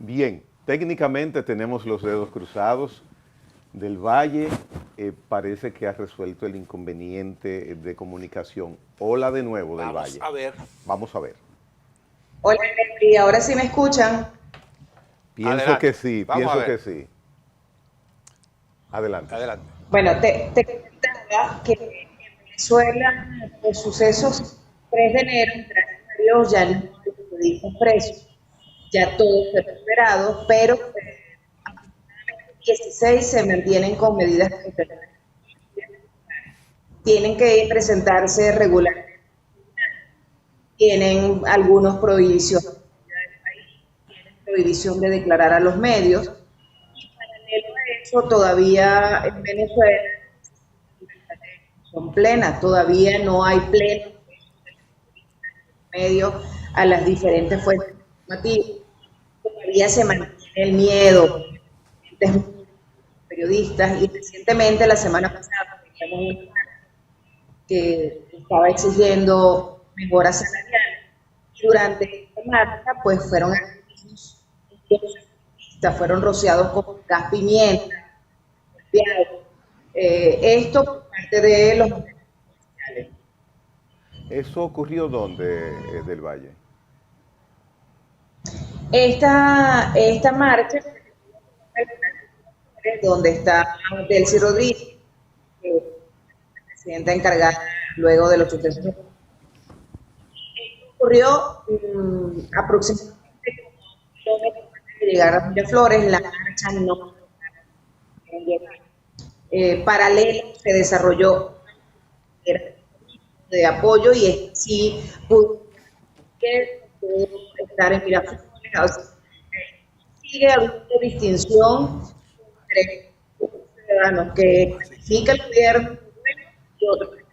Bien, técnicamente tenemos los dedos cruzados. Del Valle parece que ha resuelto el inconveniente de comunicación. Hola de nuevo, Del Vamos Valle. a ver. Vamos a ver. Hola, y ahora sí me escuchan. Pienso que Adelante. sí, Vamos a pienso que ver. sí. Adelante. Adelante. Bueno, te comentaba que en Venezuela los sucesos 3 de enero, gracias a Dios, ya no hay periodistas presos, ya todos fueron liberados, pero 16 se mantienen con medidas cautelares. Tienen que presentarse regularmente, tienen algunos prohibiciones, tienen prohibición de declarar a los medios. Paralelo a eso, todavía en Venezuela son plenas, todavía no hay pleno medio a las diferentes fuentes informativas, todavía se mantiene el miedo de periodistas y recientemente, la semana pasada, teníamos una que estaba exigiendo mejoras salariales y durante esta marcha pues fueron agredidos, fueron rociados con gas pimienta, golpeados. Esto por parte de los policiales. ¿Eso ocurrió dónde, Del Valle? Esta marcha, donde está Delcy Rodríguez, la presidenta encargada luego de los sucesos, ocurrió aproximadamente como 1 kilómetro antes de llegar a Miraflores. La marcha no llegar. Paralelo se desarrolló de apoyo y sí pudo estar en Miraflores. O sea, sigue habiendo distinción entre ciudadanos que califica el gobierno y otros que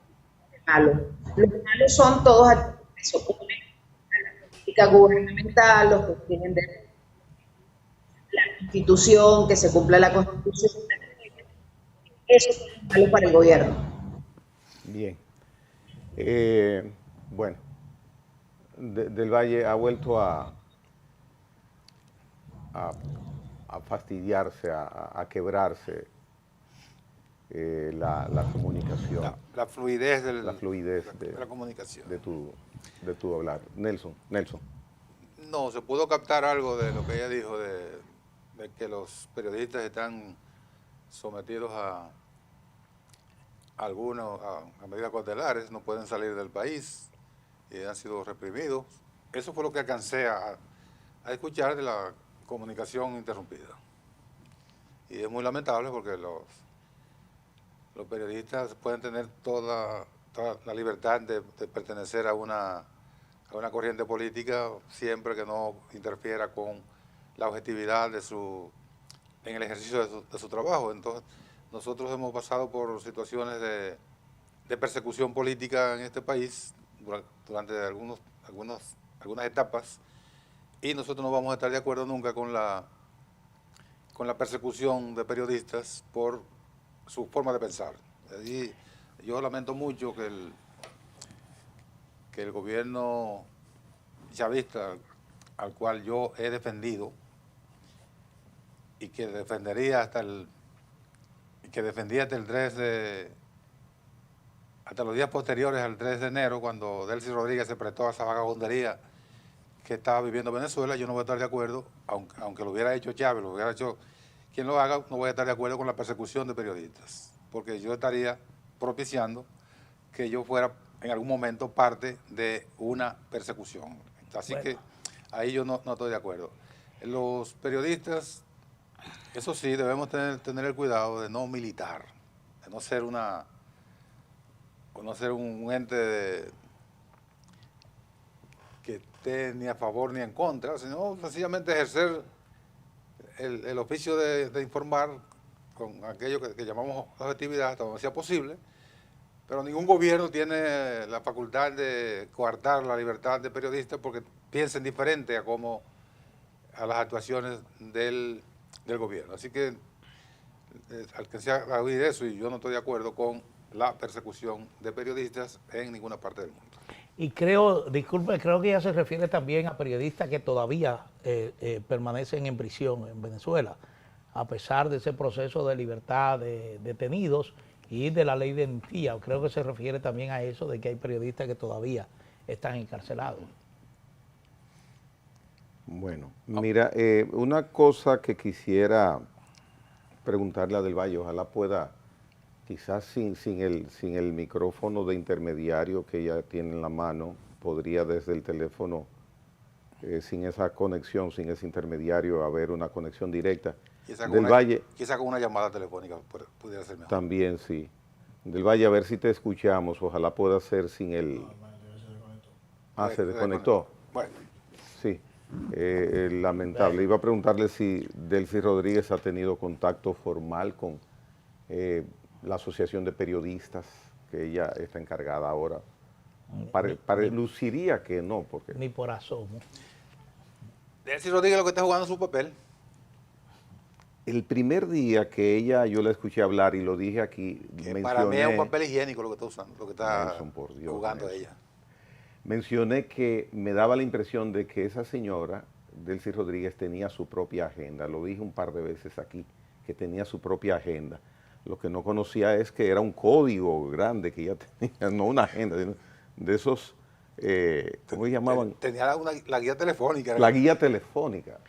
malos. Los malos son todos aquellos que se oponen a la política gubernamental, los que tienen de la constitución, que se cumpla la constitución. Eso es malo para el gobierno. Bien. Bueno, Del Valle ha vuelto a, a fastidiarse, a quebrarse la comunicación, La fluidez la fluidez de la comunicación. de tu hablar. Nelson. No, se pudo captar algo de lo que ella dijo, de que los periodistas están sometidos a a medidas cautelares, no pueden salir del país y han sido reprimidos. Eso fue lo que alcancé a escuchar de la comunicación interrumpida. Y es muy lamentable porque los periodistas pueden tener toda la libertad de pertenecer a una corriente política siempre que no interfiera con la objetividad en el ejercicio de su trabajo. Entonces, nosotros hemos pasado por situaciones de persecución política en este país durante algunas etapas, y nosotros no vamos a estar de acuerdo nunca con la persecución de periodistas por su forma de pensar. Y yo lamento mucho que el gobierno chavista, al cual yo he defendido y que defendía hasta el 3 hasta los días posteriores al 3 de enero, cuando Delcy Rodríguez se prestó a esa vagabundería que estaba viviendo Venezuela. Yo no voy a estar de acuerdo, aunque lo hubiera hecho Chávez, lo hubiera hecho quien lo haga, no voy a estar de acuerdo con la persecución de periodistas, porque yo estaría propiciando que yo fuera en algún momento parte de una persecución. Así que ahí yo no estoy de acuerdo. Los periodistas, eso sí, debemos tener el cuidado de no militar, de no ser un ente que esté ni a favor ni en contra, sino sencillamente ejercer el oficio de informar con aquello que llamamos objetividad hasta donde sea posible, pero ningún gobierno tiene la facultad de coartar la libertad de periodistas porque piensen diferente a las actuaciones del gobierno. Así que alcancé a oír eso y yo no estoy de acuerdo con la persecución de periodistas en ninguna parte del mundo. Y creo, disculpe, creo que ella se refiere también a periodistas que todavía permanecen en prisión en Venezuela, a pesar de ese proceso de libertad de detenidos y de la ley de amnistía. Creo que se refiere también a eso, de que hay periodistas que todavía están encarcelados. Bueno, mira, una cosa que quisiera preguntarle a Del Valle, ojalá pueda, quizás sin el micrófono de intermediario que ella tiene en la mano, podría desde el teléfono, sin esa conexión, sin ese intermediario, haber una conexión directa. Del Valle, quizá con una llamada telefónica pudiera ser mejor. también sí. Del Valle, a ver si te escuchamos, ojalá pueda ser sin el... Ah, se desconectó. Bueno. Sí, lamentable. Iba a preguntarle si Delcy Rodríguez ha tenido contacto formal con la Asociación de Periodistas, que ella está encargada ahora. Luciría que no, porque... Ni por asomo. Delcy Rodríguez lo que está jugando es su papel. El primer día que yo la escuché hablar, y lo dije aquí, que para mí es un papel higiénico lo que está usando, lo que está Nelson, por Dios, jugando Nelson. ella. Mencioné que me daba la impresión de que esa señora, Delcy Rodríguez, tenía su propia agenda. Lo dije un par de veces aquí, que tenía su propia agenda. Lo que no conocía es que era un código grande que ella tenía, no una agenda, de esos, ¿cómo se llamaban? Tenía la guía telefónica. La guía telefónica.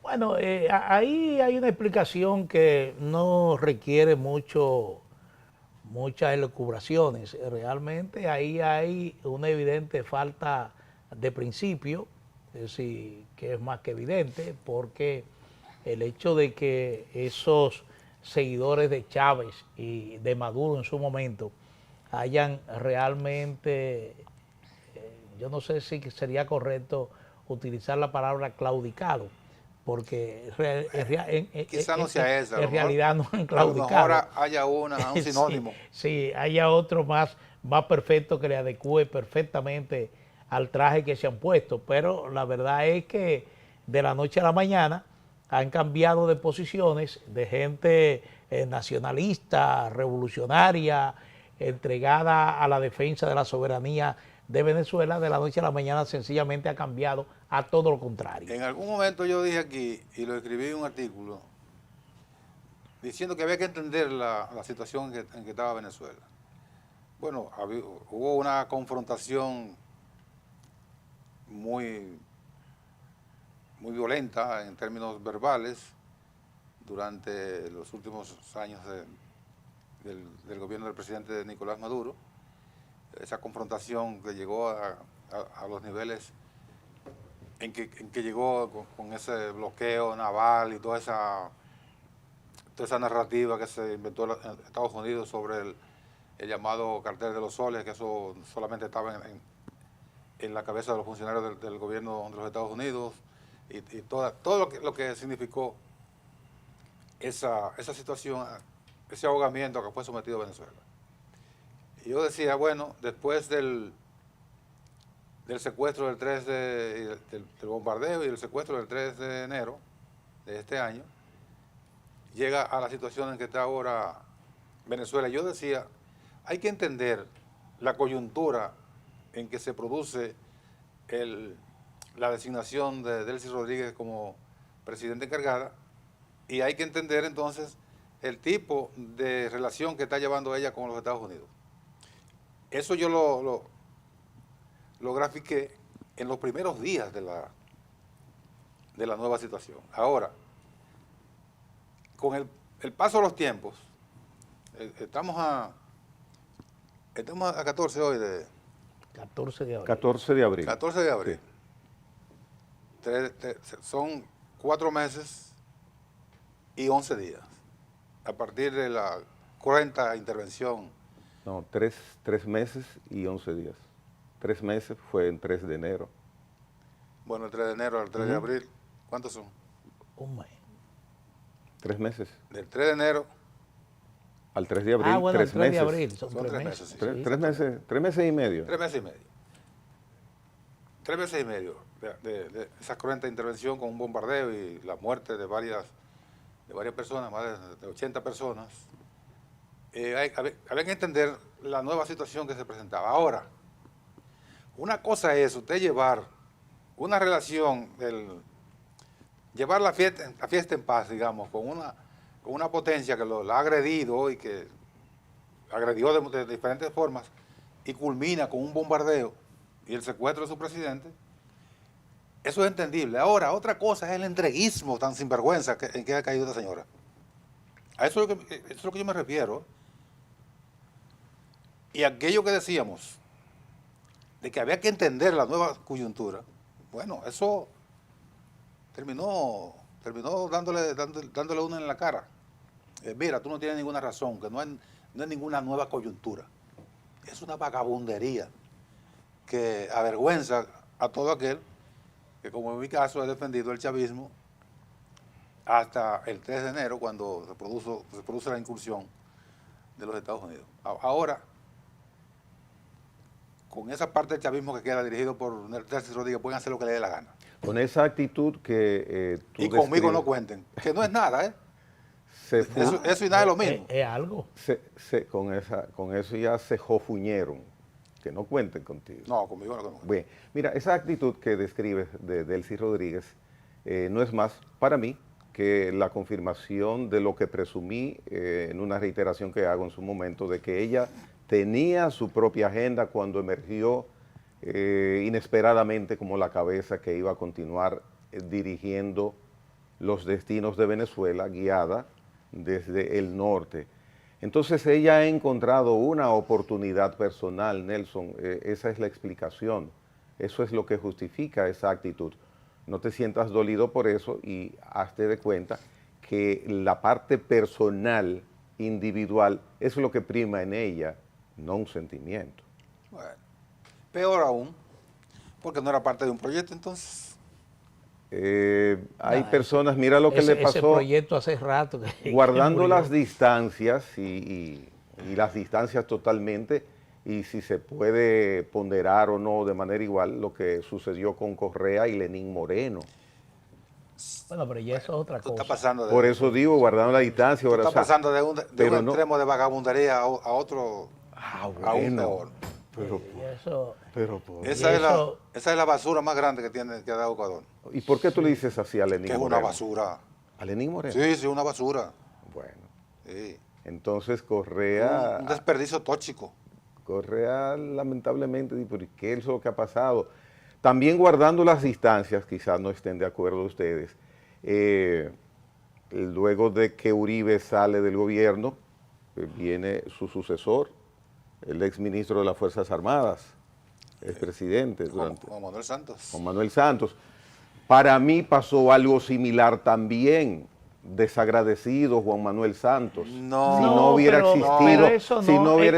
Bueno, ahí hay una explicación que no requiere muchas elucubraciones. Realmente ahí hay una evidente falta de principio, es decir, que es más que evidente, porque el hecho de que esos seguidores de Chávez y de Maduro en su momento hayan realmente, yo no sé si sería correcto utilizar la palabra claudicado, porque quizá no sea esa, en realidad no han claudicado. A lo mejor haya un sinónimo. Sí, haya otro más perfecto que le adecue perfectamente al traje que se han puesto, pero la verdad es que de la noche a la mañana han cambiado de posiciones de gente nacionalista, revolucionaria, entregada a la defensa de la soberanía de Venezuela. De la noche a la mañana sencillamente ha cambiado a todo lo contrario. En algún momento yo dije aquí, y lo escribí en un artículo, diciendo que había que entender la situación en que estaba Venezuela. Bueno, hubo una confrontación muy violenta en términos verbales durante los últimos años del gobierno del presidente Nicolás Maduro. Esa confrontación que llegó a los niveles en que llegó con ese bloqueo naval y toda esa narrativa que se inventó en Estados Unidos sobre el llamado cartel de los soles, que eso solamente estaba en la cabeza de los funcionarios del gobierno de los Estados Unidos, y todo lo que significó esa situación, ese ahogamiento que fue sometido a Venezuela. Y yo decía, bueno, después del secuestro del 3 del bombardeo y el secuestro del 3 de enero de este año, llega a la situación en que está ahora Venezuela. Yo decía, hay que entender la coyuntura en que se produce la designación de Delcy Rodríguez como presidenta encargada, y hay que entender entonces el tipo de relación que está llevando ella con los Estados Unidos. Eso yo lo grafiqué en los primeros días de la nueva situación. Ahora, con el paso de los tiempos, estamos a 14 hoy de... 14 de abril. 14 de abril. 14 de abril. Sí. Son 4 meses y 11 días. A partir de la cruenta intervención. No, 3 meses y 11 días. 3 meses fue el 3 de enero. Bueno, el 3 de enero al 3 de abril, ¿cuántos son? Un mes. 3 meses. Del 3 de enero al 3 de abril, bueno, 3 el 3 de meses. abril, son 3 3 meses. meses. Sí. 3 meses y medio. 3 meses y medio. 3 meses y medio de esa cruenta intervención con un bombardeo y la muerte de varias personas, más de 80 personas. Había que entender la nueva situación que se presentaba. Ahora, Una cosa es usted llevar una relación, llevar la fiesta en paz, digamos, con una potencia que la ha agredido y que agredió de diferentes formas y culmina con un bombardeo y el secuestro de su presidente. Eso es entendible. Ahora, otra cosa es el entreguismo tan sinvergüenza en que ha caído esta señora. A eso es lo que yo me refiero. Y aquello que decíamos, de que había que entender la nueva coyuntura, bueno, eso terminó dándole una en la cara. Mira, tú no tienes ninguna razón, que no es ninguna nueva coyuntura. Es una vagabundería que avergüenza a todo aquel que, como en mi caso, he defendido el chavismo hasta el 3 de enero, cuando se produce la incursión de los Estados Unidos. Ahora, con esa parte del chavismo que queda dirigido por Nelson Rodríguez, pueden hacer lo que les dé la gana. Con esa actitud que tú y conmigo no cuenten, que no es nada, ¿eh? Eso y nada es lo mismo. Es algo. Con eso ya se jofuñeron, que no cuenten contigo. No, conmigo no cuenten. Bien, mira, esa actitud que describes de Delcy Rodríguez no es más para mí que la confirmación de lo que presumí en una reiteración que hago en su momento, de que ella tenía su propia agenda cuando emergió inesperadamente como la cabeza que iba a continuar dirigiendo los destinos de Venezuela, guiada desde el norte. Entonces ella ha encontrado una oportunidad personal, Nelson, esa es la explicación, eso es lo que justifica esa actitud. No te sientas dolido por eso y hazte de cuenta que la parte personal, individual, es lo que prima en ella, no un sentimiento. Bueno, peor aún, porque no era parte de un proyecto entonces. Hay personas, mira lo que le pasó. Ese proyecto hace rato. Guardando las distancias y las distancias totalmente, y si se puede ponderar o no de manera igual, lo que sucedió con Correa y Lenín Moreno. Bueno, pero ya eso es otra cosa. Pasando por eso digo, guardando la distancia. Está pasando de un extremo de vagabundería a otro, bueno, a un peor. Esa es la basura más grande que ha dado Ecuador. ¿Y por qué tú le dices así a Lenín Moreno? Que es una basura. ¿A Lenín Moreno? Sí, una basura. Bueno. Sí. Entonces Correa... Un desperdicio tóxico. Correa, lamentablemente, ¿por qué es lo que ha pasado? También guardando las distancias, quizás no estén de acuerdo ustedes, luego de que Uribe sale del gobierno, viene su sucesor, el exministro de las Fuerzas Armadas, expresidente. Juan Manuel Santos. Juan Manuel Santos. Para mí pasó algo similar también, desagradecido Juan Manuel Santos. No, si no hubiera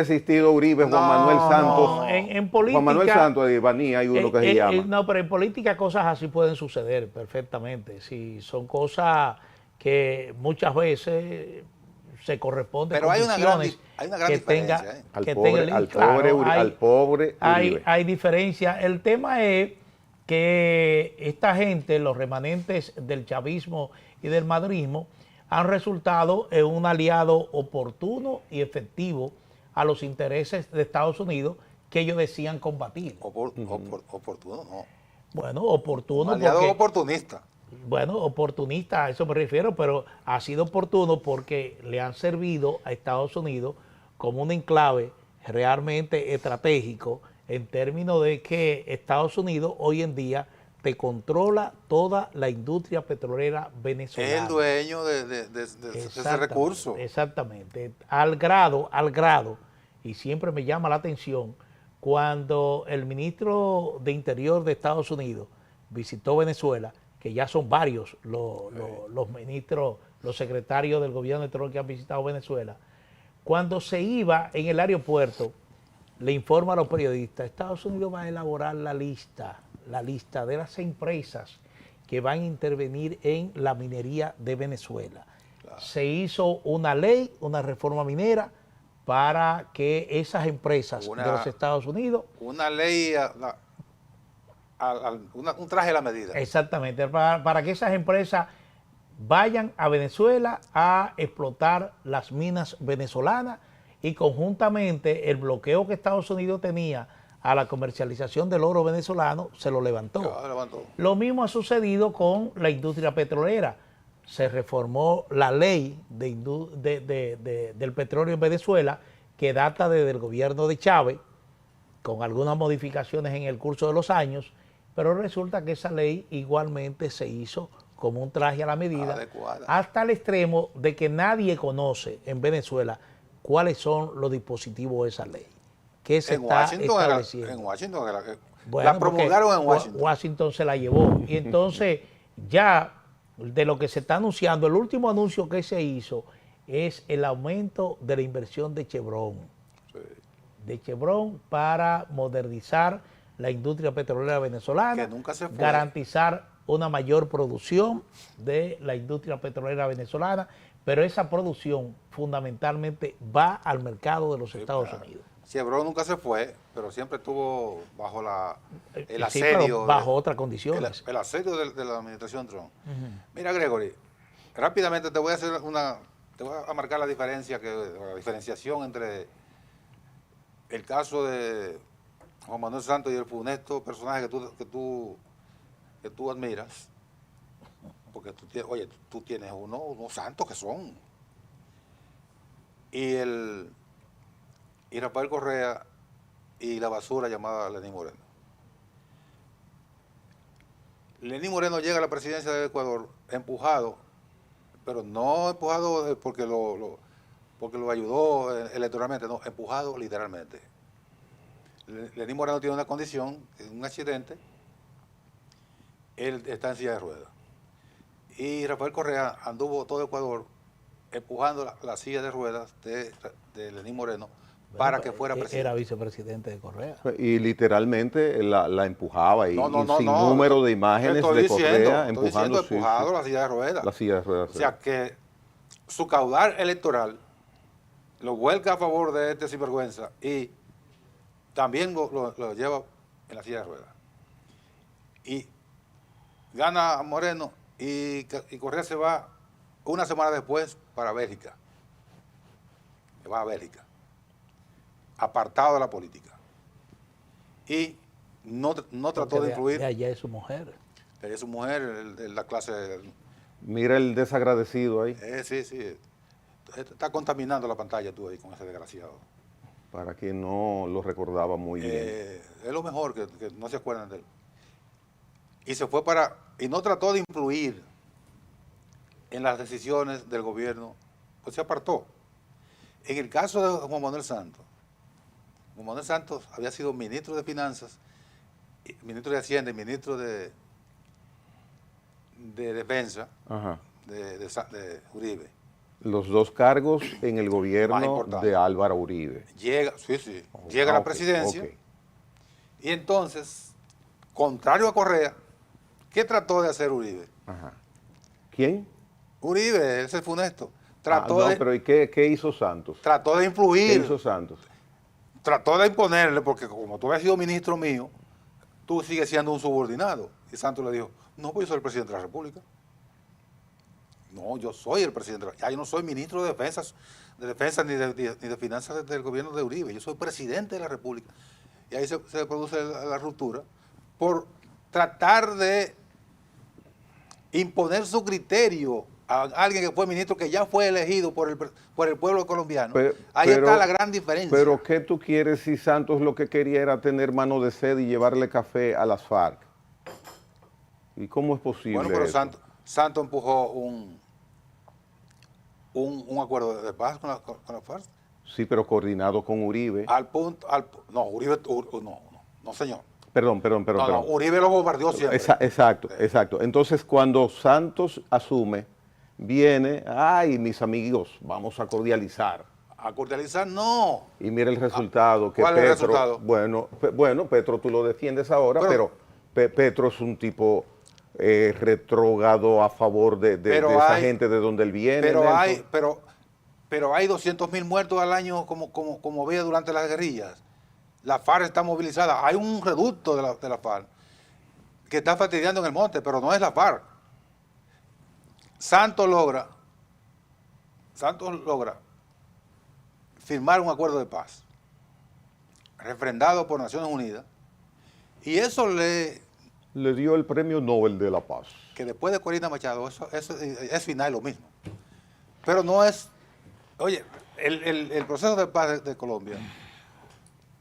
existido Uribe, Juan Manuel Santos. En política, Juan Manuel Santos de Baní hay uno que se llama. No, pero en política cosas así pueden suceder perfectamente. Si son cosas que muchas veces se corresponden. Pero hay una gran diferencia. Al pobre Uribe. Hay diferencia. El tema es que esta gente, los remanentes del chavismo y del madrismo, han resultado en un aliado oportuno y efectivo a los intereses de Estados Unidos que ellos decían combatir. Oportuno no. Bueno, oportuno. Un aliado oportunista. Bueno, oportunista, a eso me refiero, pero ha sido oportuno porque le han servido a Estados Unidos como un enclave realmente estratégico en términos de que Estados Unidos hoy en día te controla toda la industria petrolera venezolana. Es el dueño de ese recurso. Exactamente, al grado, y siempre me llama la atención, cuando el ministro de Interior de Estados Unidos visitó Venezuela, que ya son varios los ministros, los secretarios del gobierno de Trump que han visitado Venezuela, cuando se iba en el aeropuerto, le informa a los periodistas, Estados Unidos va a elaborar la lista de las empresas que van a intervenir en la minería de Venezuela. Claro. Se hizo una ley, una reforma minera, para que esas empresas de los Estados Unidos... Una ley, un traje a la medida. Exactamente, para que esas empresas vayan a Venezuela a explotar las minas venezolanas, y conjuntamente el bloqueo que Estados Unidos tenía a la comercialización del oro venezolano, se lo levantó. Ya, levantó. Lo mismo ha sucedido con la industria petrolera. Se reformó la ley del petróleo en Venezuela, que data desde el gobierno de Chávez, con algunas modificaciones en el curso de los años, pero resulta que esa ley igualmente se hizo como un traje a la medida, Adecuada. hasta el extremo de que nadie conoce en Venezuela cuáles son los dispositivos de esa ley, que se está estableciendo. En Washington Bueno, la promulgaron en Washington. Washington se la llevó. Y entonces, ya de lo que se está anunciando, el último anuncio que se hizo es el aumento de la inversión de Chevron. Sí. De Chevron para modernizar la industria petrolera venezolana, Que nunca se fue. garantizar una mayor producción de la industria petrolera venezolana, pero esa producción fundamentalmente va al mercado de los Estados Unidos. Chevron nunca se fue, pero siempre estuvo bajo el Sí, pero asedio. bajo otras condiciones. El asedio de la administración Trump. Mira, Gregory, rápidamente te voy a marcar la diferenciación entre el caso de Juan Manuel Santos y el funesto personaje que tú admiras, porque tú tienes unos santos que son. Y Rafael Correa y la basura llamada Lenín Moreno. Lenín Moreno llega a la presidencia del Ecuador empujado, pero no empujado porque lo ayudó electoralmente, no, empujado literalmente. Lenín Moreno tiene una condición, un accidente, él está en silla de ruedas. Y Rafael Correa anduvo todo Ecuador empujando la silla de ruedas de Lenín Moreno para que fuera presidente. Era vicepresidente de Correa. Y literalmente la empujaba y, No, sin número de imágenes de Correa empujando, empujado la silla de ruedas. La silla de ruedas. O sea que su caudal electoral lo vuelca a favor de este sinvergüenza y también lo lleva en la silla de ruedas. Y gana Moreno y Correa se va una semana después para Bélgica. Se va a Bélgica, apartado de la política. Y no trató de influir. De allá es su mujer. Es su mujer, la clase. Mira el desagradecido ahí. Sí. Está contaminando la pantalla tú ahí con ese desgraciado. Para quien no lo recordaba muy bien. Es lo mejor que no se acuerdan de él. Y se fue y no trató de influir en las decisiones del gobierno, pues se apartó. En el caso de Juan Manuel Santos había sido ministro de Finanzas, ministro de Hacienda y ministro de Defensa. Ajá. de Uribe. Los dos cargos en el gobierno de Álvaro Uribe. Llega a la presidencia y entonces, contrario a Correa, ¿qué trató de hacer Uribe? Ajá. ¿Quién? Uribe, ese funesto. Pero ¿y qué hizo Santos? Trató de influir. ¿Qué hizo Santos? Trató de imponerle, porque como tú habías sido ministro mío, tú sigues siendo un subordinado. Y Santos le dijo, no, pues yo soy el presidente de la República. No, yo soy el presidente. Ya yo no soy ministro de defensa ni de finanzas del gobierno de Uribe. Yo soy presidente de la República. Y ahí se produce la ruptura por tratar de imponer su criterio a alguien que fue ministro que ya fue elegido por el pueblo colombiano. Ahí está la gran diferencia. Pero ¿qué tú quieres si Santos lo que quería era tener mano de sed y llevarle café a las FARC? ¿Y cómo es posible Bueno, pero eso? Santos empujó un acuerdo de paz con la FARC. Sí, pero coordinado con Uribe. Uribe, no señor. Perdón. No, Uribe lo bombardeó siempre. Exacto. Entonces, cuando Santos asume, viene, mis amigos, vamos a cordializar. A cordializar, no. Y mira el resultado. Que ¿Cuál es el resultado? Bueno, Petro, tú lo defiendes ahora, pero Petro es un tipo retrógrado a favor de esa gente de donde él viene. Pero hay 200.000 muertos al año como había durante las guerrillas. La FARC está movilizada. Hay un reducto de la FARC que está fastidiando en el monte, pero no es la FARC. Santos logra firmar un acuerdo de paz. refrendado por Naciones Unidas, y eso Le dio el Premio Nobel de la Paz. que después de Corina Machado, eso es final lo mismo. Pero no es, oye, el proceso de paz de Colombia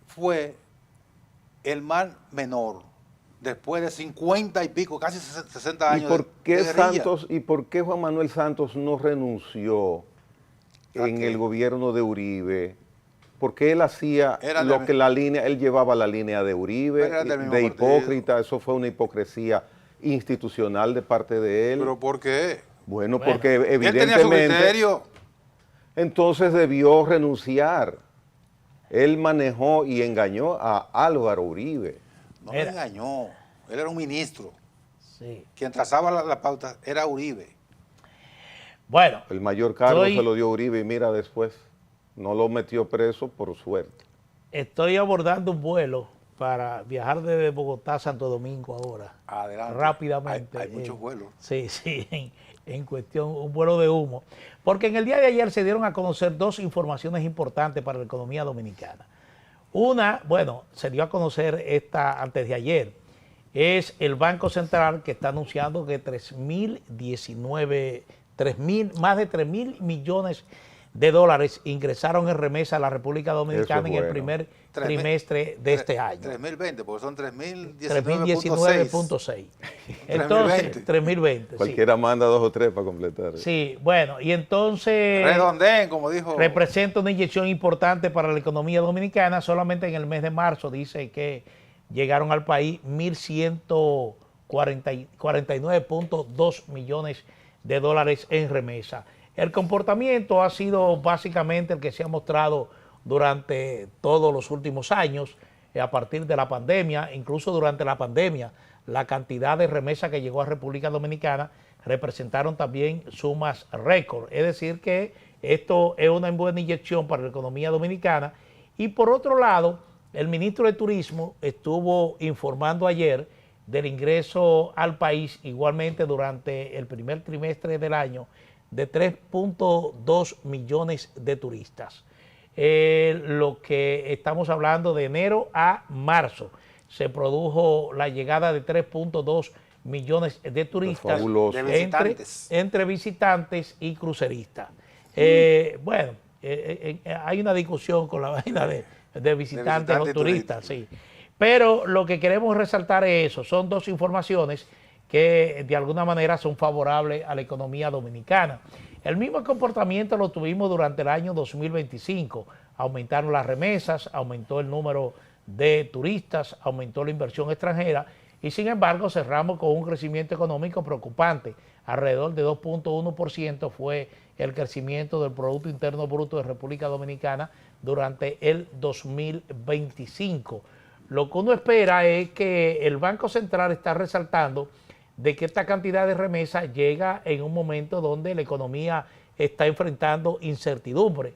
fue el mal menor después de 50 y pico, casi 60 años ¿Y por qué de guerrilla. Santos, y por qué Juan Manuel Santos no renunció en el gobierno de Uribe? Porque él hacía lo que la línea, él llevaba la línea de Uribe, de hipócrita, eso fue una hipocresía institucional de parte de él. ¿Pero por qué? Bueno, porque evidentemente Él tenía su criterio. Entonces debió renunciar. Él manejó y engañó a Álvaro Uribe. No me engañó, él era un ministro. Sí. Quien trazaba la pauta era Uribe. Bueno. El mayor cargo se lo dio Uribe y mira después, no lo metió preso por suerte. Estoy abordando un vuelo para viajar desde Bogotá a Santo Domingo ahora. Adelante. Rápidamente. Hay muchos vuelos. Sí, en cuestión, un vuelo de humo. Porque en el día de ayer se dieron a conocer dos informaciones importantes para la economía dominicana. Una, bueno, se dio a conocer esta antes de ayer, es el Banco Central que está anunciando que más de 3.000 millones de dólares ingresaron en remesa a la República Dominicana en el primer trimestre de este año. 3.020, porque son 3.019.6. Entonces, 3.020. Cualquiera manda 2 o 3 para completar. Sí, bueno, y entonces... Redondeen, como dijo... Representa una inyección importante para la economía dominicana. Solamente en el mes de marzo dice que llegaron al país 1.149.2 millones de dólares en remesa. El comportamiento ha sido básicamente el que se ha mostrado durante todos los últimos años, a partir de la pandemia, incluso durante la pandemia, la cantidad de remesas que llegó a República Dominicana representaron también sumas récord. Es decir que esto es una buena inyección para la economía dominicana. Y por otro lado, el ministro de Turismo estuvo informando ayer del ingreso al país, igualmente durante el primer trimestre del año, de 3.2 millones de turistas. Lo que estamos hablando de enero a marzo, se produjo la llegada de 3.2 millones de turistas entre visitantes y cruceristas. Bueno, hay una discusión con la vaina de visitantes o turistas, sí. Pero lo que queremos resaltar es eso, son dos informaciones que de alguna manera son favorables a la economía dominicana. El mismo comportamiento lo tuvimos durante el año 2025. Aumentaron las remesas, aumentó el número de turistas, aumentó la inversión extranjera y sin embargo cerramos con un crecimiento económico preocupante. Alrededor de 2.1% fue el crecimiento del Producto Interno Bruto de República Dominicana durante el 2025. Lo que uno espera es que el Banco Central está resaltando de que esta cantidad de remesas llega en un momento donde la economía está enfrentando incertidumbre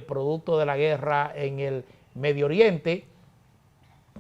producto de la guerra en el Medio Oriente,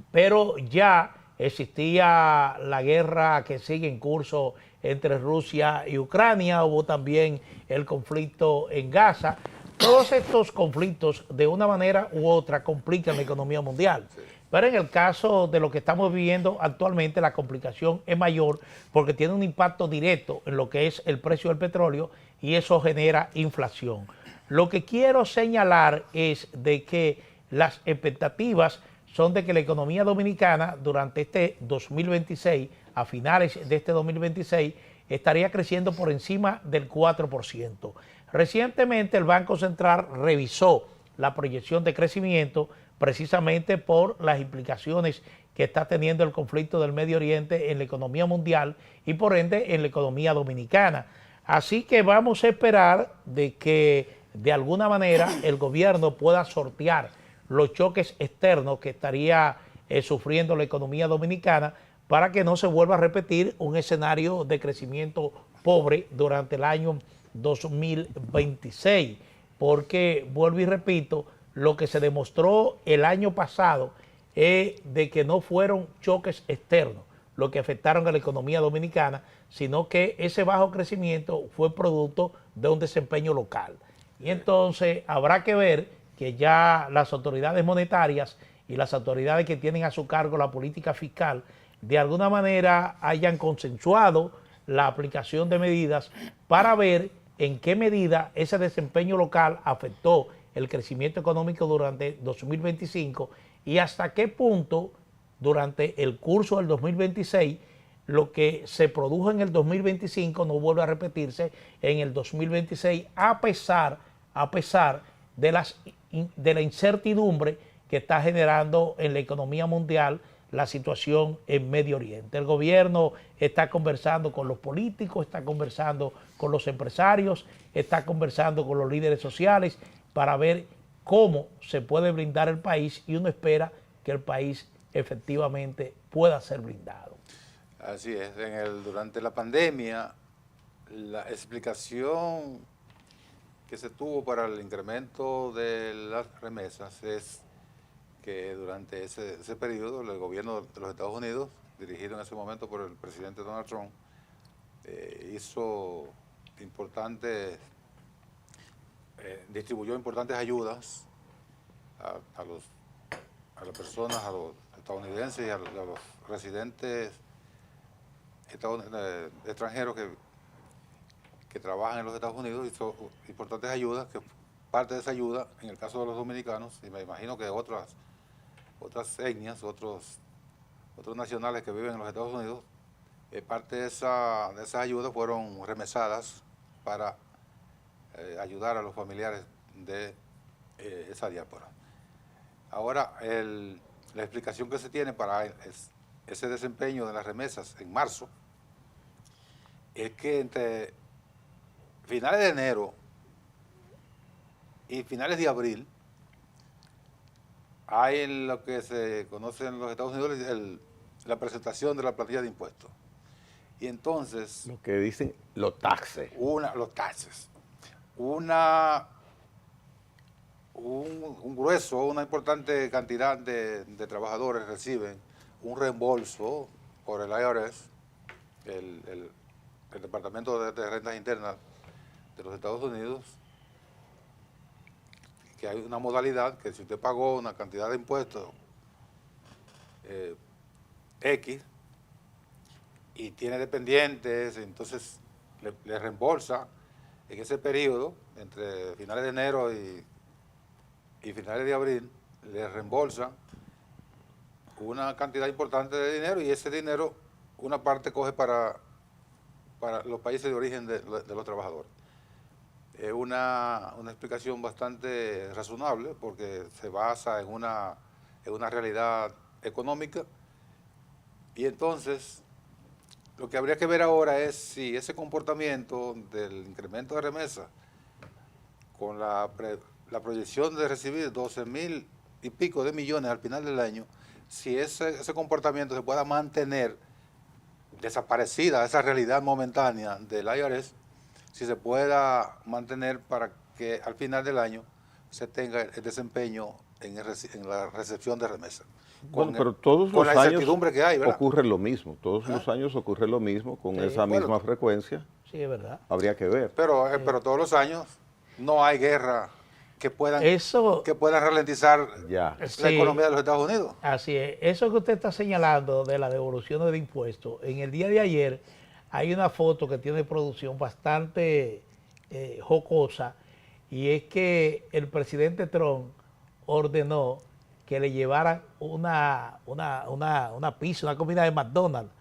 pero ya existía la guerra que sigue en curso entre Rusia y Ucrania, hubo también el conflicto en Gaza. Todos estos conflictos de una manera u otra complican la economía mundial. Sí. Pero en el caso de lo que estamos viviendo actualmente, la complicación es mayor porque tiene un impacto directo en lo que es el precio del petróleo y eso genera inflación. Lo que quiero señalar es de que las expectativas son de que la economía dominicana durante este 2026, a finales de este 2026, estaría creciendo por encima del 4%. Recientemente el Banco Central revisó la proyección de crecimiento precisamente por las implicaciones que está teniendo el conflicto del Medio Oriente en la economía mundial y por ende en la economía dominicana. Así que vamos a esperar de que de alguna manera el gobierno pueda sortear los choques externos que estaría sufriendo la economía dominicana para que no se vuelva a repetir un escenario de crecimiento pobre durante el año 2026, porque vuelvo y repito, lo que se demostró el año pasado es de que no fueron choques externos los que afectaron a la economía dominicana, sino que ese bajo crecimiento fue producto de un desempeño local. Y entonces habrá que ver que ya las autoridades monetarias y las autoridades que tienen a su cargo la política fiscal de alguna manera hayan consensuado la aplicación de medidas para ver en qué medida ese desempeño local afectó el crecimiento económico durante 2025 y hasta qué punto durante el curso del 2026 lo que se produjo en el 2025 no vuelve a repetirse en el 2026 a pesar de la incertidumbre que está generando en la economía mundial la situación en Medio Oriente. El gobierno está conversando con los políticos, está conversando con los empresarios, está conversando con los líderes sociales para ver cómo se puede blindar el país y uno espera que el país efectivamente pueda ser blindado. Así es, durante la pandemia, la explicación que se tuvo para el incremento de las remesas es que durante ese periodo el gobierno de los Estados Unidos, dirigido en ese momento por el presidente Donald Trump, distribuyó importantes ayudas a las personas, a los estadounidenses y a los residentes extranjeros que trabajan en los Estados Unidos. Hizo importantes ayudas, que parte de esa ayuda, en el caso de los dominicanos, y me imagino que otras etnias, otros nacionales que viven en los Estados Unidos, parte de esas ayudas fueron remesadas para ayudar a los familiares de esa diáspora. Ahora, la explicación que se tiene para ese desempeño de las remesas en marzo es que entre finales de enero y finales de abril hay lo que se conoce en los Estados Unidos la presentación de la plantilla de impuestos. Y entonces... Lo que dicen los taxes. Los taxes. Un grueso, una importante cantidad de trabajadores reciben un reembolso por el IRS, el Departamento de Rentas Internas de los Estados Unidos, que hay una modalidad que si usted pagó una cantidad de impuestos X y tiene dependientes, entonces le reembolsa en ese periodo, entre finales de enero y finales de abril, le reembolsa una cantidad importante de dinero y ese dinero una parte coge para los países de origen de los trabajadores. Es una explicación bastante razonable porque se basa en una realidad económica y entonces lo que habría que ver ahora es si ese comportamiento del incremento de remesas con la proyección de recibir 12,000 y pico de millones al final del año, si ese comportamiento se pueda mantener desaparecida, esa realidad momentánea del IRS, si se pueda mantener para que al final del año se tenga el desempeño en la recepción de remesas. Bueno, pero todos con los la años incertidumbre que hay, ¿verdad? ocurre lo mismo, todos los años ocurre lo mismo con esa misma frecuencia. Sí, es verdad. Habría que ver. Pero todos los años no hay guerra que puedan ralentizar Ya. la economía de los Estados Unidos. Así es. Eso que usted está señalando de la devolución de impuestos, en el día de ayer hay una foto que tiene producción bastante jocosa y es que el presidente Trump ordenó que le llevaran una pizza, una comida de McDonald's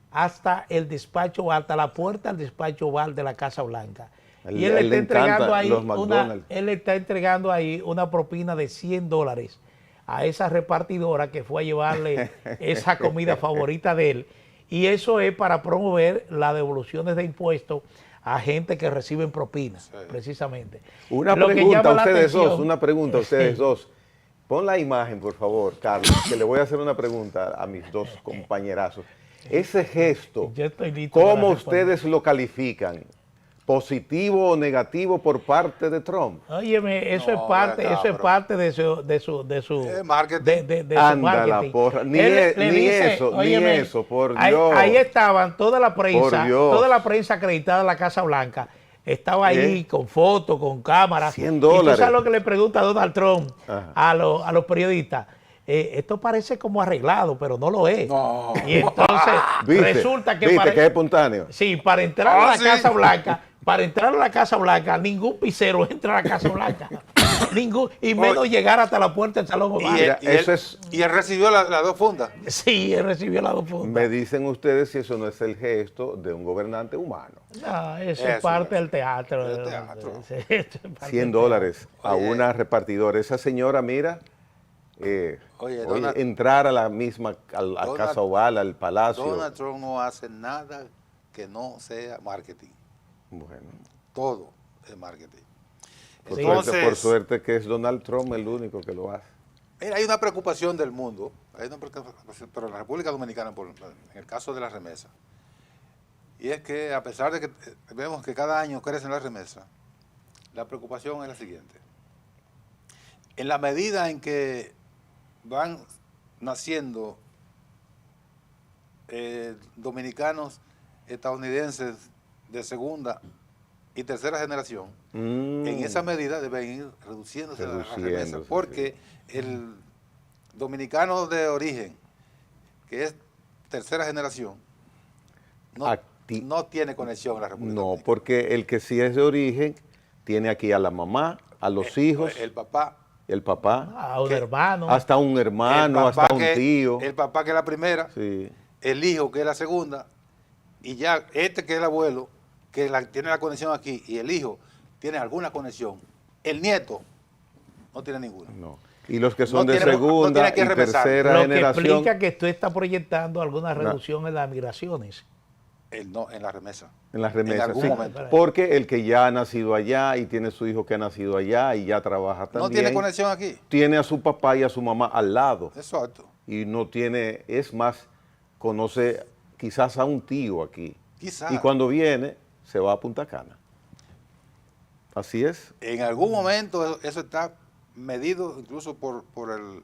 hasta el despacho oval, hasta la puerta del despacho oval de la Casa Blanca. Y él le está entregando ahí una propina de $100 a esa repartidora que fue a llevarle esa comida favorita de él. Y eso es para promover las devoluciones de impuestos a gente que reciben propinas, precisamente. Una pregunta a ustedes dos. Pon la imagen, por favor, Carlos, que le voy a hacer una pregunta a mis dos compañerazos. Ese gesto, ¿cómo ustedes lo califican? ¿Positivo o negativo por parte de Trump? Óyeme, eso es parte de su marketing. Anda la porra. Ni eso, por Dios. Ahí estaban toda la prensa acreditada en la Casa Blanca, estaba ahí con fotos, con cámaras. $100. Y tú sabes lo que le pregunta Donald Trump a los periodistas. Esto parece como arreglado, pero no lo es. No. Y entonces resulta que ¿Viste que es espontáneo? Sí, para entrar a la Casa Blanca, ningún pisero entra a la Casa Blanca. Y menos llegar hasta la puerta del Salón Oval. Y él recibió las dos fundas. Sí, él recibió las dos fundas. Me dicen ustedes si eso no es el gesto de un gobernante humano. No, eso es parte del teatro. Del teatro. $100 a una repartidora. Esa señora, mira, Oye, entrar a la misma, a Casa Oval, al Palacio. Donald Trump no hace nada que no sea marketing. Bueno. Todo es marketing. Por suerte que es Donald Trump el único que lo hace. Mira, hay una preocupación del mundo, pero en la República Dominicana, en el caso de la remesa, y es que a pesar de que vemos que cada año crecen las remesas, la preocupación es la siguiente. En la medida en que van naciendo dominicanos estadounidenses de segunda y tercera generación, en esa medida deben ir reduciéndose las remesas, porque el dominicano de origen, que es tercera generación, no tiene conexión en la República No, Dominicana. porque el que sí es de origen tiene aquí a la mamá, a los hijos, el papá, a un hermano, hasta un hermano, hasta un tío. El papá que es la primera, sí. El hijo que es la segunda, y ya este que es el abuelo, que tiene la conexión aquí, y el hijo tiene alguna conexión. El nieto no tiene ninguna. No. Y los que son de segunda y tercera lo generación. Que explica que tú estás proyectando alguna reducción en las migraciones. No, en la remesa. En las remesas, en algún momento. Porque el que ya ha nacido allá y tiene su hijo que ha nacido allá y ya trabaja también. No tiene conexión aquí. Tiene a su papá y a su mamá al lado. Exacto. Y no tiene, es más, conoce quizás a un tío aquí. Quizás. Y cuando viene, se va a Punta Cana. Así es. En algún momento eso está medido incluso por el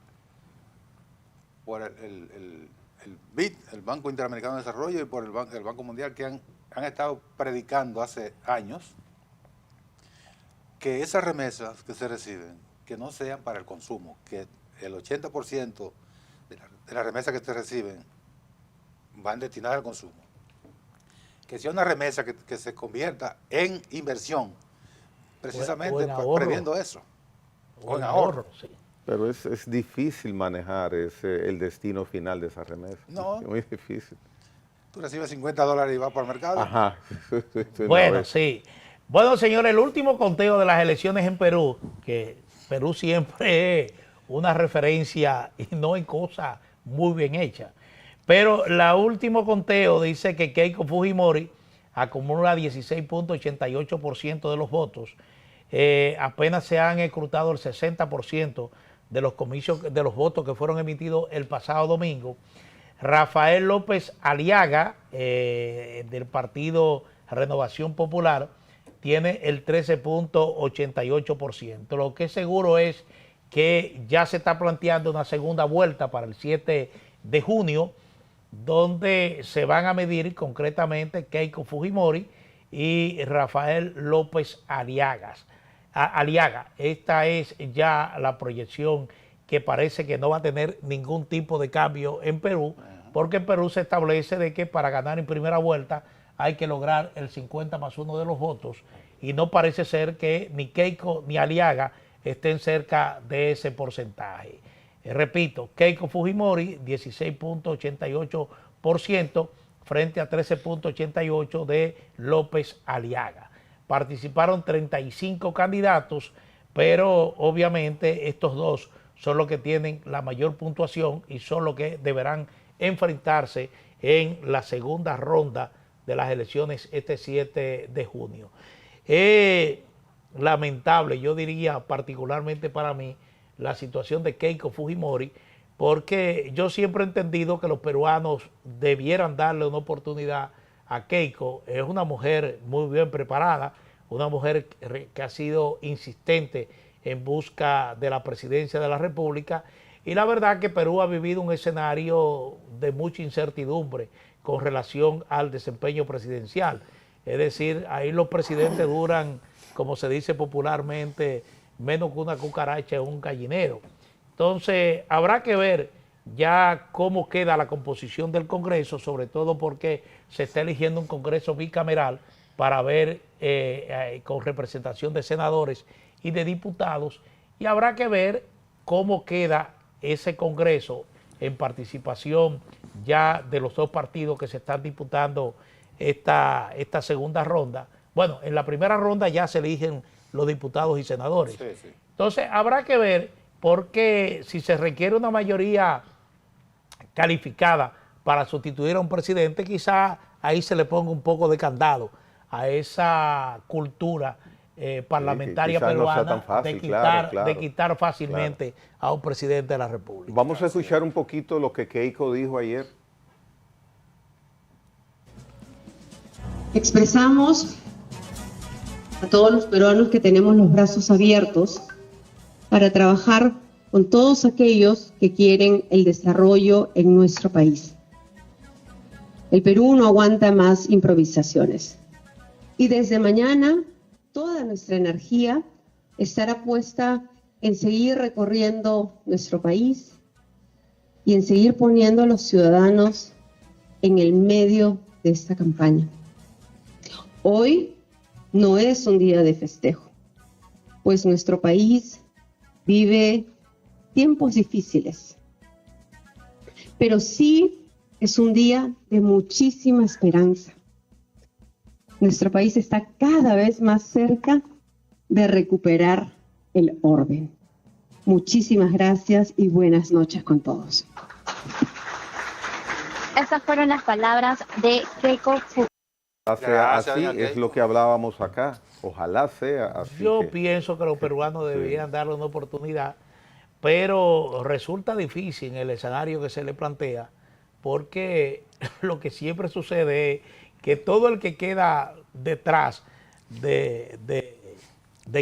BID, el Banco Interamericano de Desarrollo, y por el Banco Mundial, que han estado predicando hace años que esas remesas que se reciben, que no sean para el consumo, que el 80% de las remesas que se reciben van destinadas al consumo. Que sea una remesa que se convierta en inversión, precisamente previendo eso. O en ahorro, sí. Pero es difícil manejar el destino final de esa remesa. No. Es muy difícil. Tú recibes $50 y vas para el mercado. Ajá. Bueno, sí. Bueno, señores, el último conteo de las elecciones en Perú, que Perú siempre es una referencia y no en cosas muy bien hechas. Pero el último conteo dice que Keiko Fujimori acumula 16.88% de los votos. Apenas se han escrutado el 60% de los votos que fueron emitidos el pasado domingo. Rafael López Aliaga, del partido Renovación Popular, tiene el 13.88%. Lo que es seguro es que ya se está planteando una segunda vuelta para el 7 de junio, donde se van a medir concretamente Keiko Fujimori y Rafael López Aliaga. Esta es ya la proyección que parece que no va a tener ningún tipo de cambio en Perú, porque en Perú se establece de que para ganar en primera vuelta hay que lograr el 50+1 de los votos, y no parece ser que ni Keiko ni Aliaga estén cerca de ese porcentaje. Repito, Keiko Fujimori, 16.88% frente a 13.88% de López Aliaga. Participaron 35 candidatos, pero obviamente estos dos son los que tienen la mayor puntuación y son los que deberán enfrentarse en la segunda ronda de las elecciones este 7 de junio. Es lamentable, yo diría particularmente para mí, la situación de Keiko Fujimori, porque yo siempre he entendido que los peruanos debieran darle una oportunidad a Keiko. Es una mujer muy bien preparada, una mujer que ha sido insistente en busca de la presidencia de la República, y la verdad que Perú ha vivido un escenario de mucha incertidumbre con relación al desempeño presidencial. Es decir, ahí los presidentes duran, como se dice popularmente, menos que una cucaracha en un gallinero. Entonces, habrá que ver ya cómo queda la composición del Congreso, sobre todo porque se está eligiendo un Congreso bicameral para ver con representación de senadores y de diputados, y habrá que ver cómo queda ese Congreso en participación ya de los dos partidos que se están disputando esta segunda ronda. Bueno, en la primera ronda ya se eligen los diputados y senadores. Sí, sí. Entonces, habrá que ver, porque si se requiere una mayoría calificada para sustituir a un presidente, quizá ahí se le ponga un poco de candado a esa cultura parlamentaria quizás no sea peruana tan fácil, de quitar fácilmente a un presidente de la República. Vamos a escuchar un poquito lo que Keiko dijo ayer. Expresamos a todos los peruanos que tenemos los brazos abiertos para trabajar con todos aquellos que quieren el desarrollo en nuestro país. El Perú no aguanta más improvisaciones. Y desde mañana, toda nuestra energía estará puesta en seguir recorriendo nuestro país y en seguir poniendo a los ciudadanos en el medio de esta campaña. Hoy no es un día de festejo, pues nuestro país vive tiempos difíciles, pero sí es un día de muchísima esperanza. Nuestro país está cada vez más cerca de recuperar el orden. Muchísimas gracias y buenas noches con todos. Estas fueron las palabras de Keiko Fujimori. Sea Gracias, así, doña es Keiko. lo que hablábamos acá. Ojalá sea así. Yo pienso que los peruanos deberían darle una oportunidad, pero resulta difícil en el escenario que se le plantea, porque lo que siempre sucede es que todo el que queda detrás de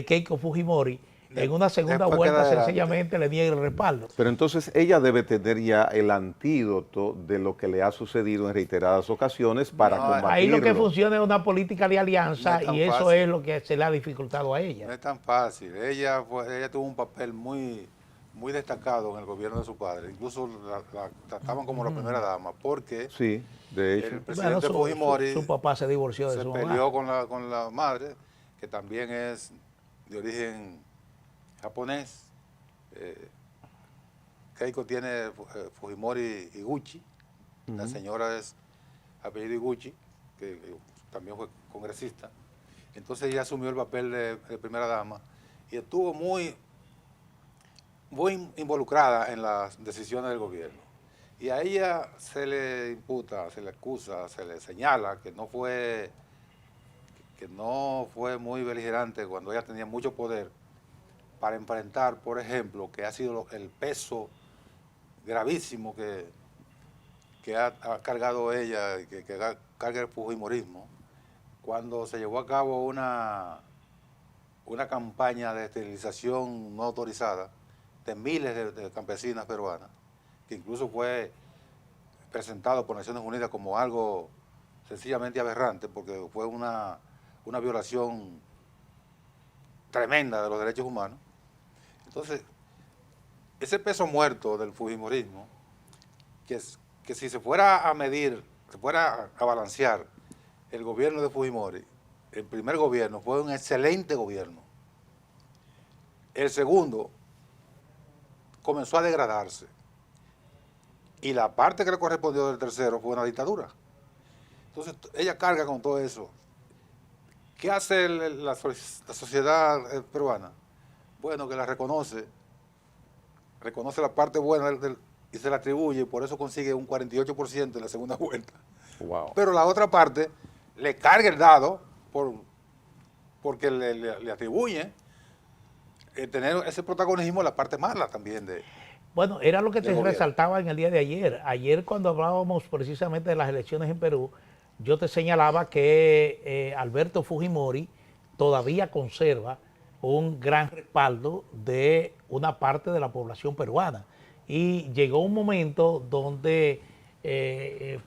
Keiko Fujimori, en una segunda después vuelta queda adelante. sencillamente le niega el respaldo. Pero entonces ella debe tener ya el antídoto de lo que le ha sucedido en reiteradas ocasiones para No, combatirlo. Ahí lo que funciona es una política de alianza, No es tan y eso fácil. es lo que se le ha dificultado a No ella. es tan fácil. Ella tuvo un papel muy destacado en el gobierno de su padre. Incluso la trataban como la primera dama, porque Sí, de hecho. el presidente Fujimori su papá se divorció de se su peleó mamá. con la madre, que también es de origen japonés. Keiko tiene Fujimori Iguchi, la señora es apellido Iguchi, que también fue congresista. Entonces ella asumió el papel de primera dama y estuvo muy involucrada en las decisiones del gobierno. Y a ella se le imputa, se le acusa, se le señala que no fue muy beligerante cuando ella tenía mucho poder para enfrentar, por ejemplo, que ha sido el peso gravísimo que ha cargado ella, que carga el fujimorismo, cuando se llevó a cabo una campaña de esterilización no autorizada de miles de campesinas peruanas, que incluso fue presentado por Naciones Unidas como algo sencillamente aberrante, porque fue una violación tremenda de los derechos humanos. Entonces, ese peso muerto del fujimorismo, que si se fuera a medir, se fuera a balancear el gobierno de Fujimori, el primer gobierno fue un excelente gobierno. El segundo comenzó a degradarse. Y la parte que le correspondió del tercero fue una dictadura. Entonces, ella carga con todo eso. ¿Qué hace la sociedad peruana? Bueno, que la reconoce la parte buena y se la atribuye, y por eso consigue un 48% en la segunda vuelta. Wow. Pero la otra parte le carga el dado porque le atribuye tener ese protagonismo la parte mala también de... Bueno, era lo que te gobierno. resaltaba en el día de ayer. Ayer, cuando hablábamos precisamente de las elecciones en Perú, yo te señalaba que Alberto Fujimori todavía conserva un gran respaldo de una parte de la población peruana. Y llegó un momento donde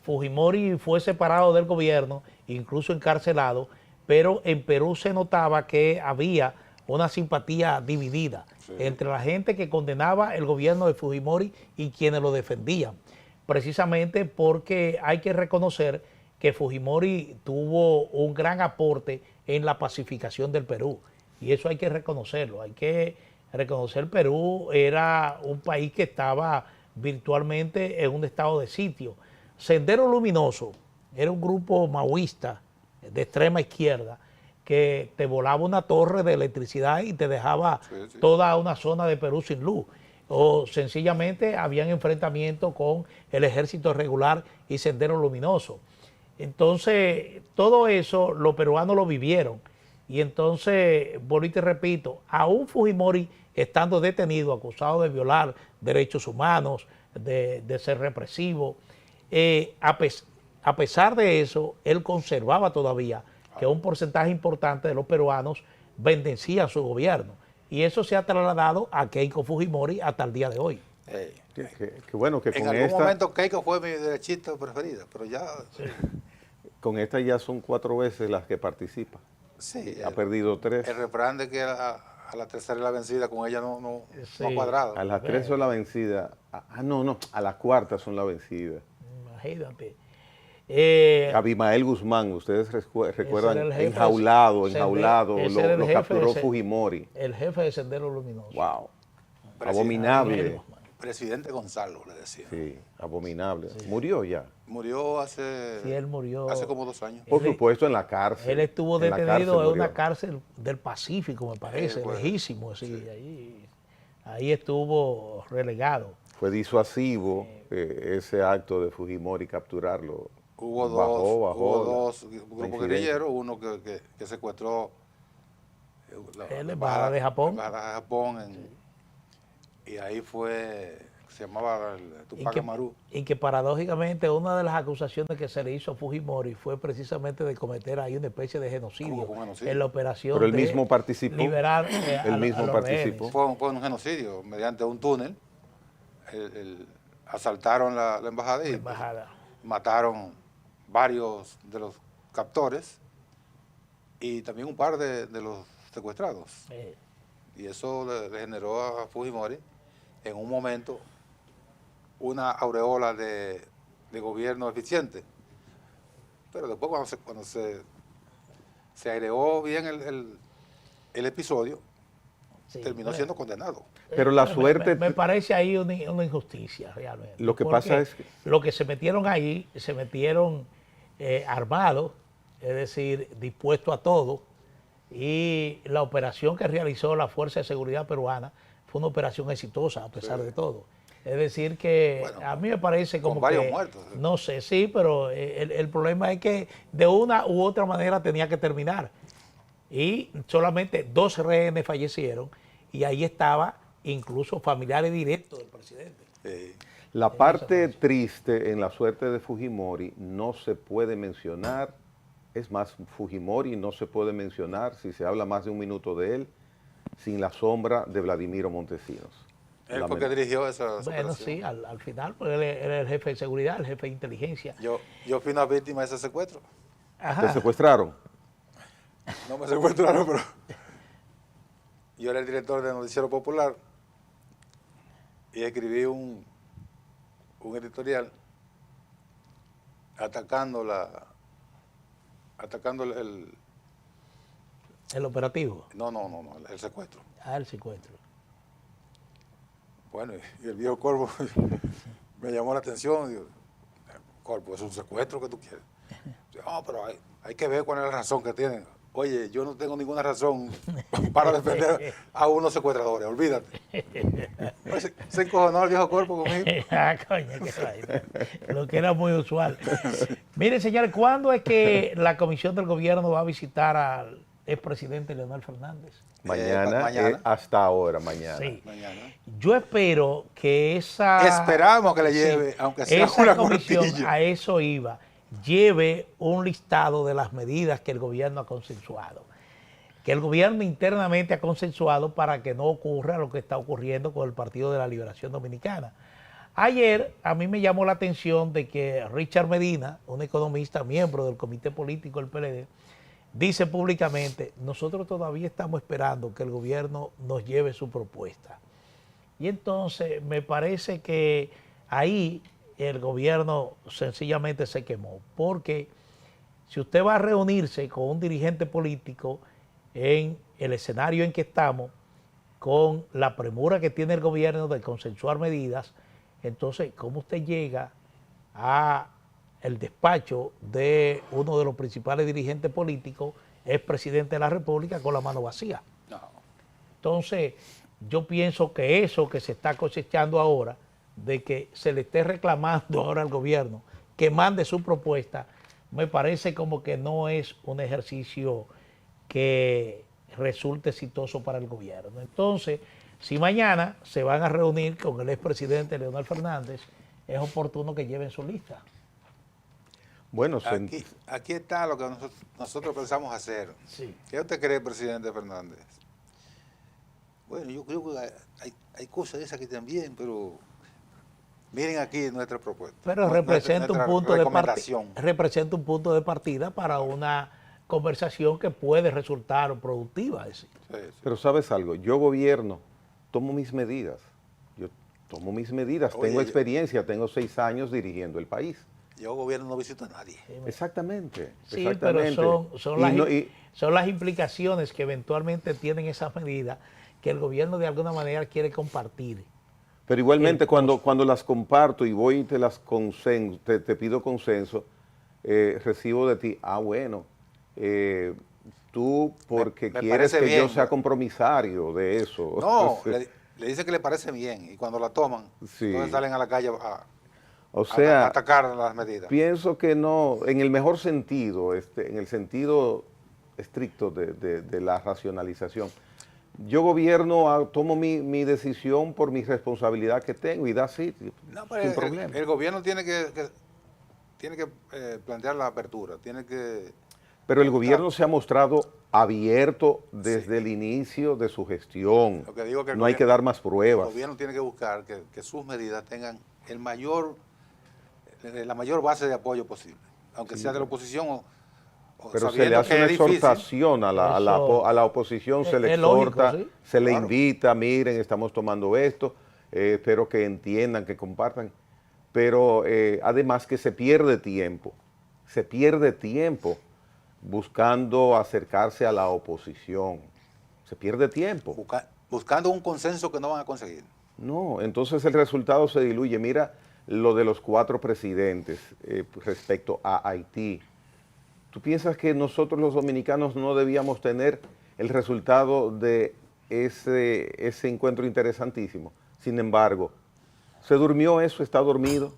Fujimori fue separado del gobierno, incluso encarcelado, pero en Perú se notaba que había una simpatía dividida entre la gente que condenaba el gobierno de Fujimori y quienes lo defendían, precisamente porque hay que reconocer que Fujimori tuvo un gran aporte en la pacificación del Perú, y eso hay que reconocerlo. Hay que reconocer Perú era un país que estaba virtualmente en un estado de sitio. Sendero Luminoso era un grupo maoísta de extrema izquierda que te volaba una torre de electricidad y te dejaba toda una zona de Perú sin luz. O sencillamente habían enfrentamientos con el ejército regular y Sendero Luminoso. Entonces, todo eso los peruanos lo vivieron. Y entonces, vuelvo y te repito, aún Fujimori estando detenido, acusado de violar derechos humanos, de ser represivo, a pesar de eso, él conservaba todavía que un porcentaje importante de los peruanos bendecía su gobierno. Y eso se ha trasladado a Keiko Fujimori hasta el día de hoy. Qué bueno que En con algún momento Keiko fue mi derechista preferida, pero ya... con esta ya son 4 veces las que participa. Sí, Ha perdido 3. El refrán de que a la tercera es la vencida, con ella no ha cuadrado. A las 3 son la vencida. No, a las 4 son la vencida. Imagínate. Abimael Guzmán, ustedes recuerdan, era el jefe enjaulado, ese era el lo jefe capturó ese. Fujimori. El jefe de Sendero Luminoso. Wow, Presidente. abominable. Presidente Gonzalo, le decía. Sí, abominable. Murió ya. Murió hace... Sí, él murió. Hace como 2 años. Por supuesto, en la cárcel. Él estuvo En la detenido en una murió. cárcel del Pacífico, me parece, pues, lejísimo. Sí. Ahí estuvo relegado. Fue disuasivo ese acto de Fujimori capturarlo. Hubo Bajó dos la grupos incidencia. guerrilleros, uno que secuestró La embajada de Japón. la embajada de Japón y ahí fue, se llamaba el Tupac Amaru. Y que paradójicamente una de las acusaciones que se le hizo a Fujimori fue precisamente de cometer ahí una especie de genocidio, Hubo un genocidio. en la operación Pero él de mismo participó. liberar Él a mismo los participó. rehenes. Fue un genocidio mediante un túnel. Asaltaron la embajada y La embajada. mataron varios de los captores y también un par de los secuestrados. Y eso le generó a Fujimori en un momento una aureola de gobierno eficiente. Pero después cuando se aireó bien el episodio, Sí, terminó siendo condenado. Pero la suerte... Me parece ahí una injusticia realmente. Lo que porque pasa es que... lo que se metieron ahí, se metieron armados, es decir, dispuestos a todo, y la operación que realizó la Fuerza de Seguridad Peruana fue una operación exitosa a pesar de todo. Es decir que Bueno, a mí me parece como con varios que, muertos. no sé, sí, pero el problema es que de una u otra manera tenía que terminar. Y solamente 2 rehenes fallecieron y ahí estaba incluso familiares directos del presidente. La parte triste en la suerte de Fujimori no se puede mencionar. Es más, Fujimori no se puede mencionar, si se habla más de un minuto de él, sin la sombra de Vladimiro Montesinos. Él fue que dirigió esa Bueno, operación. sí, al final pues, él era el jefe de seguridad, el jefe de inteligencia. Yo fui una víctima de ese secuestro. ¿Te secuestraron? No me secuestraron, pero yo era el director de Noticiero Popular y escribí un editorial atacando El operativo, el secuestro. el secuestro. Bueno, y el viejo Corvo me llamó la atención. Digo, Corvo, es un secuestro que tú quieres. No, pero hay que ver cuál es la razón que tienen. Oye, yo no tengo ninguna razón para defender a unos secuestradores, olvídate. Pues, se encojonó el viejo Corvo conmigo. Coño, qué vaina. Lo que era muy usual. Miren, señores, ¿cuándo es que la Comisión del Gobierno va a visitar al expresidente Leonel Fernández? Mañana. Hasta ahora, mañana. Sí. Mañana. Yo espero que Esperamos que le lleve, aunque sea una comisión, coletilla. a eso iba, lleve un listado de las medidas que el gobierno ha consensuado. Que el gobierno internamente ha consensuado para que no ocurra lo que está ocurriendo con el Partido de la Liberación Dominicana. Ayer a mí me llamó la atención de que Richard Medina, un economista, miembro del comité político del PLD, dice públicamente, nosotros todavía estamos esperando que el gobierno nos lleve su propuesta. Y entonces me parece que ahí el gobierno sencillamente se quemó, porque si usted va a reunirse con un dirigente político en el escenario en que estamos, con la premura que tiene el gobierno de consensuar medidas, entonces, ¿cómo usted llega a el despacho de uno de los principales dirigentes políticos, es presidente de la República, con la mano vacía? No. Entonces, yo pienso que eso que se está cosechando ahora, de que se le esté reclamando ahora al gobierno que mande su propuesta, me parece como que no es un ejercicio que resulte exitoso para el gobierno. Entonces, si mañana se van a reunir con el expresidente Leonel Fernández, es oportuno que lleven su lista. Bueno, Aquí está lo que nosotros pensamos hacer. Sí. ¿Qué usted cree, presidente Fernández? Bueno, yo creo que hay cosas de esas aquí también, pero miren aquí nuestra propuesta. Pero representa un punto de recomendación. representa un punto de partida para una conversación que puede resultar productiva. Sí, sí. pero ¿sabes algo? Yo gobierno, tomo mis medidas. Yo tomo mis medidas, Oye, tengo experiencia, tengo 6 años dirigiendo el país. Yo gobierno no visito a nadie. Exactamente. Sí, exactamente. pero Y son las implicaciones que eventualmente tienen esas medidas que el gobierno de alguna manera quiere compartir. Pero igualmente cuando las comparto y voy y te las consenso, te pido consenso, recibo de ti, bueno, tú porque me quieres parece que bien, yo sea compromisario de eso. No, le dice que le parece bien y cuando la toman, Sí. entonces salen a la calle O sea, a atacar las medidas. pienso que no, en el mejor sentido, en el sentido estricto de la racionalización. Yo gobierno, tomo mi decisión por mi responsabilidad que tengo y da así, No, pero sin problema. el gobierno tiene que plantear la apertura, tiene que... Pero el gobierno se ha mostrado abierto desde el inicio de su gestión. Lo que digo que el no hay que dar más El pruebas. gobierno tiene que buscar que sus medidas tengan la mayor base de apoyo posible, aunque sea de la oposición o Pero se le sabiendo hace que una es difícil. exhortación a la oposición, se le es lógico, exhorta, ¿sí? se le Claro. invita, miren, estamos tomando esto, espero que entiendan, que compartan, pero además que se pierde tiempo buscando acercarse a la oposición, se pierde tiempo. Buscando un consenso que no van a conseguir. No, entonces el resultado se diluye. Mira lo de los 4 presidentes respecto a Haití. ¿Tú piensas que nosotros los dominicanos no debíamos tener el resultado de ese encuentro interesantísimo? Sin embargo, ¿se durmió eso? ¿Está dormido?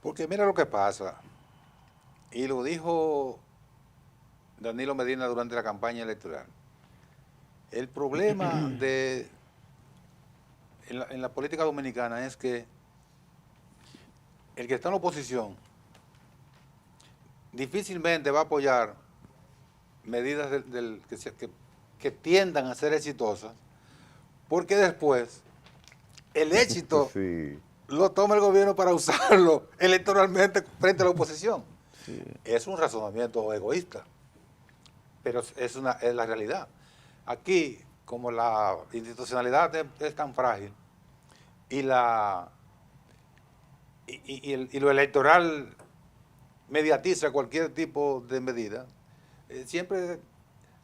Porque mira lo que pasa, y lo dijo Danilo Medina durante la campaña electoral. El problema en la política dominicana es que el que está en la oposición difícilmente va a apoyar medidas que tiendan a ser exitosas, porque después el éxito Sí. lo toma el gobierno para usarlo electoralmente frente a la oposición. Sí. Es un razonamiento egoísta, pero es la realidad. Aquí, como la institucionalidad es tan frágil y lo electoral mediatiza cualquier tipo de medida, siempre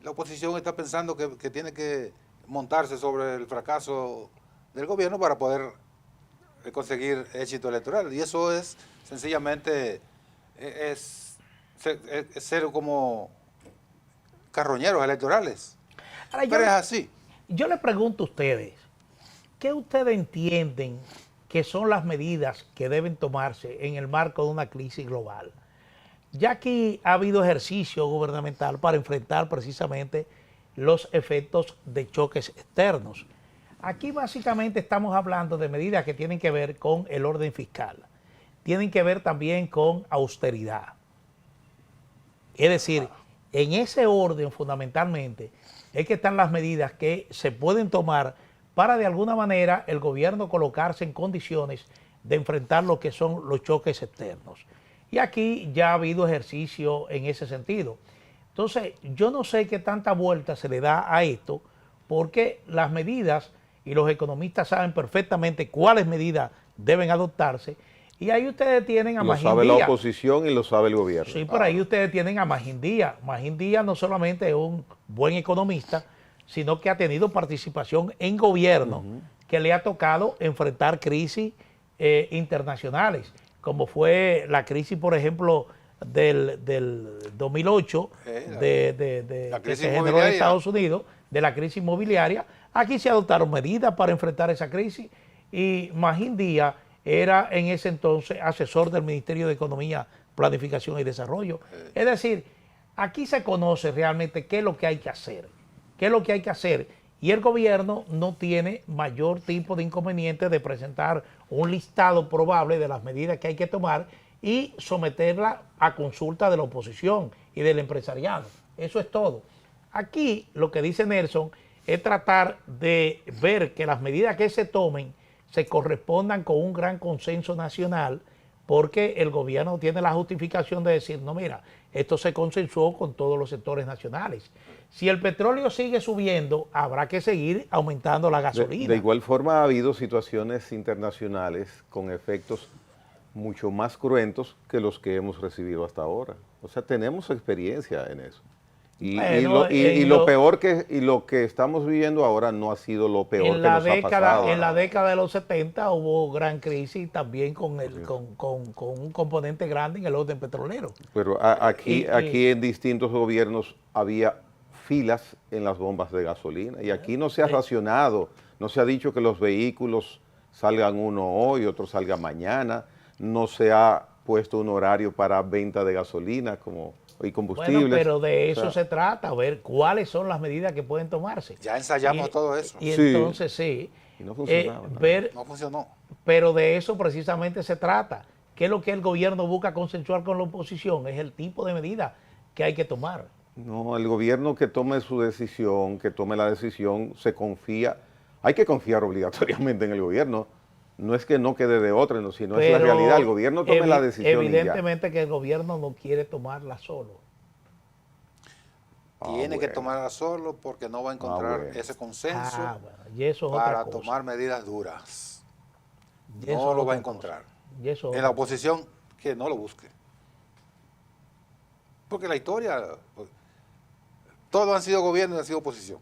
la oposición está pensando que tiene que montarse sobre el fracaso del gobierno para poder conseguir éxito electoral. Y eso es sencillamente ser como carroñeros electorales. Ahora, Pero es así. Yo le pregunto a ustedes, ¿qué ustedes entienden que son las medidas que deben tomarse en el marco de una crisis global? Ya aquí ha habido ejercicio gubernamental para enfrentar precisamente los efectos de choques externos. Aquí básicamente estamos hablando de medidas que tienen que ver con el orden fiscal, tienen que ver también con austeridad. Es decir, en ese orden fundamentalmente es que están las medidas que se pueden tomar para de alguna manera el gobierno colocarse en condiciones de enfrentar lo que son los choques externos. Y aquí ya ha habido ejercicio en ese sentido. Entonces, yo no sé qué tanta vuelta se le da a esto, porque las medidas, y los economistas saben perfectamente cuáles medidas deben adoptarse, y ahí ustedes tienen a Magín Díaz. Lo sabe la oposición y lo sabe el gobierno. Sí, por ahí ustedes tienen a Magín Díaz. Magín Díaz no solamente es un buen economista, sino que ha tenido participación en gobierno, que le ha tocado enfrentar crisis internacionales, como fue la crisis, por ejemplo, del 2008, que se generó en Estados Unidos, de la crisis inmobiliaria. Aquí se adoptaron medidas para enfrentar esa crisis y Magín Díaz era en ese entonces asesor del Ministerio de Economía, Planificación y Desarrollo. Es decir, aquí se conoce realmente qué es lo que hay que hacer, qué es lo que hay que hacer, y el gobierno no tiene mayor tipo de inconveniente de presentar un listado probable de las medidas que hay que tomar y someterla a consulta de la oposición y del empresariado. Eso es todo. Aquí lo que dice Nelson es tratar de ver que las medidas que se tomen se correspondan con un gran consenso nacional, porque el gobierno tiene la justificación de decir, no, mira, esto se consensuó con todos los sectores nacionales. Si el petróleo sigue subiendo, habrá que seguir aumentando la gasolina. De igual forma ha habido situaciones internacionales con efectos mucho más cruentos que los que hemos recibido hasta ahora. O sea, tenemos experiencia en eso. Lo que estamos viviendo ahora no ha sido lo peor que nos ha pasado. En la década de los 70 hubo gran crisis también con un componente grande en el orden petrolero. Pero aquí en distintos gobiernos había filas en las bombas de gasolina y aquí no se ha racionado, no se ha dicho que los vehículos salgan uno hoy, otro salga mañana, no se ha puesto un horario para venta de gasolina y combustibles. Bueno, pero de eso se trata, a ver cuáles son las medidas que pueden tomarse. Ya ensayamos todo eso. Y entonces sí, y no funcionaba, no funcionó. Pero de eso precisamente se trata. ¿Qué es lo que el gobierno busca consensuar con la oposición? Es el tipo de medida que hay que tomar. No, el gobierno que tome su decisión, que tome la decisión, se confía. Hay que confiar obligatoriamente en el gobierno. No es que no quede de otra, sino es la realidad. El gobierno tome la decisión. Evidentemente que el gobierno no quiere tomarla solo. Tiene que tomarla solo porque no va a encontrar ese consenso y eso es para otra cosa. tomar medidas duras. Y no lo va a encontrar. En la oposición, que no lo busque. Porque la historia, todos han sido gobierno y han sido oposición.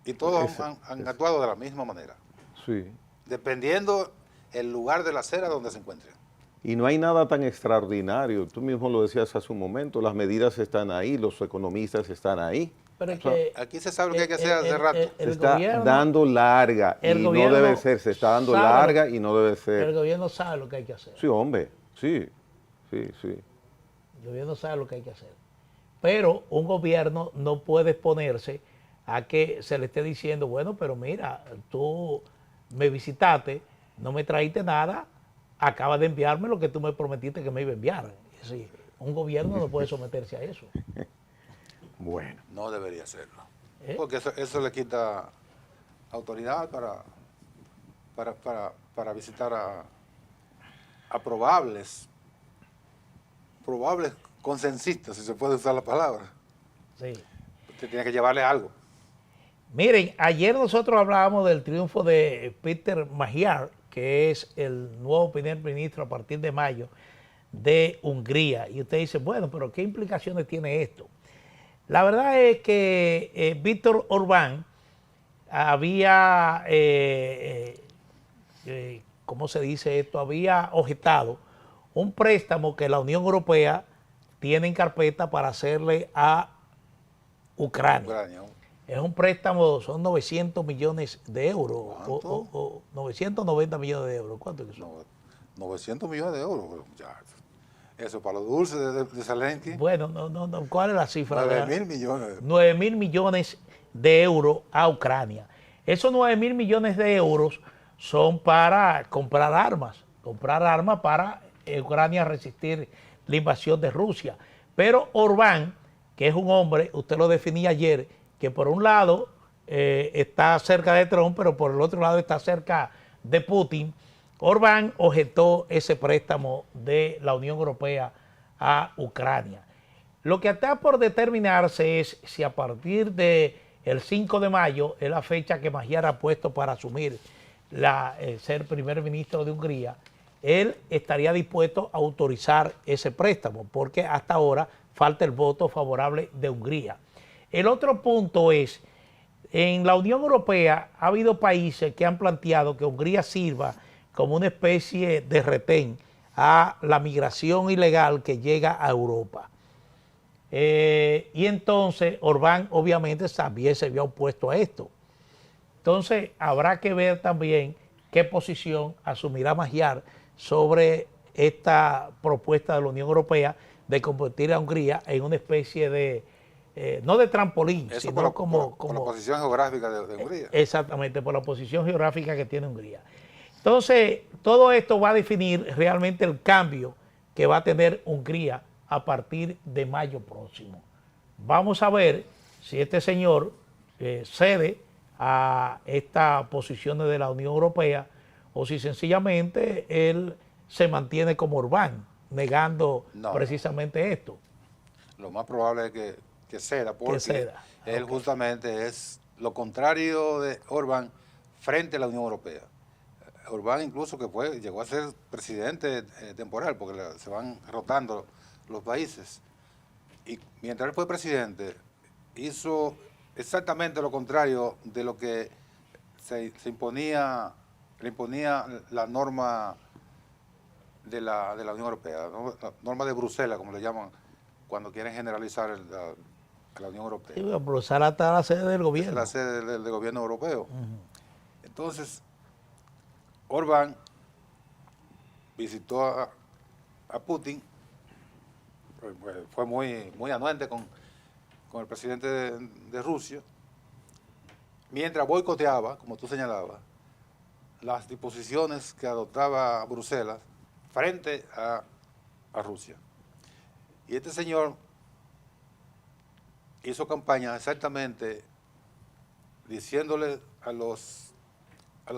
Y todos han actuado de la misma manera. Sí. Dependiendo el lugar de la acera donde se encuentren. Y no hay nada tan extraordinario. Tú mismo lo decías hace un momento, las medidas están ahí, los economistas están ahí. Pero es que aquí se sabe lo que hay que hacer hace rato. Se está dando larga y no debe ser, se está dando larga y no debe ser. El gobierno sabe lo que hay que hacer. Sí, hombre, sí. El gobierno sabe lo que hay que hacer. Pero un gobierno no puede exponerse a que se le esté diciendo, bueno, pero mira, tú me visitaste, no me trajiste nada, acabas de enviarme lo que tú me prometiste que me iba a enviar. Sí, un gobierno no puede someterse a eso. Bueno. No debería hacerlo. Porque eso le quita autoridad para visitar a probables consensistas, si se puede usar la palabra. Sí. Usted tiene que llevarle algo. Miren, ayer nosotros hablábamos del triunfo de Peter Magyar, que es el nuevo primer ministro a partir de mayo de Hungría. Y usted dice, bueno, pero ¿qué implicaciones tiene esto? La verdad es que Víctor Orbán había, ¿cómo se dice esto? Había objetado un préstamo que la Unión Europea tiene en carpeta para hacerle a Ucrania. Es un préstamo, son 900 millones de euros, o 990 millones de euros. ¿Cuánto es eso? 900 millones de euros, muchachos. Eso para los dulces de Zelensky. Bueno, no, ¿cuál es la cifra? 9.000 millones. 9.000 millones de euros a Ucrania. Esos 9.000 millones de euros son para comprar armas para Ucrania resistir la invasión de Rusia. Pero Orbán, que es un hombre, usted lo definía ayer, que por un lado está cerca de Trump, pero por el otro lado está cerca de Putin, Orbán objetó ese préstamo de la Unión Europea a Ucrania. Lo que está por determinarse es si a partir del 5 de mayo, es la fecha que Magyar ha puesto para asumir ser primer ministro de Hungría, él estaría dispuesto a autorizar ese préstamo, porque hasta ahora falta el voto favorable de Hungría. El otro punto es, en la Unión Europea ha habido países que han planteado que Hungría sirva como una especie de retén a la migración ilegal que llega a Europa. Y entonces Orbán obviamente también se había opuesto a esto. Entonces habrá que ver también qué posición asumirá Magyar sobre esta propuesta de la Unión Europea de convertir a Hungría en una especie de, no de trampolín, Eso sino por la, como... por la posición geográfica de Hungría. Exactamente, por la posición geográfica que tiene Hungría. Entonces, todo esto va a definir realmente el cambio que va a tener Hungría a partir de mayo próximo. Vamos a ver si este señor cede a estas posiciones de la Unión Europea o si sencillamente él se mantiene como Orbán, negando precisamente esto. Lo más probable es que ceda, porque ceda. Él justamente es lo contrario de Orbán frente a la Unión Europea. Orbán incluso que llegó a ser presidente temporal, porque se van rotando los países. Y mientras él fue presidente, hizo exactamente lo contrario de lo que le imponía la norma de la Unión Europea, ¿no? La norma de Bruselas, como le llaman, cuando quieren generalizar a la Unión Europea. Sí, Bruselas está la sede del gobierno. Es la sede del gobierno europeo. Entonces, Orbán visitó a Putin, fue muy anuente con el presidente de Rusia, mientras boicoteaba, como tú señalabas, las disposiciones que adoptaba Bruselas frente a Rusia. Y este señor hizo campaña exactamente diciéndole a los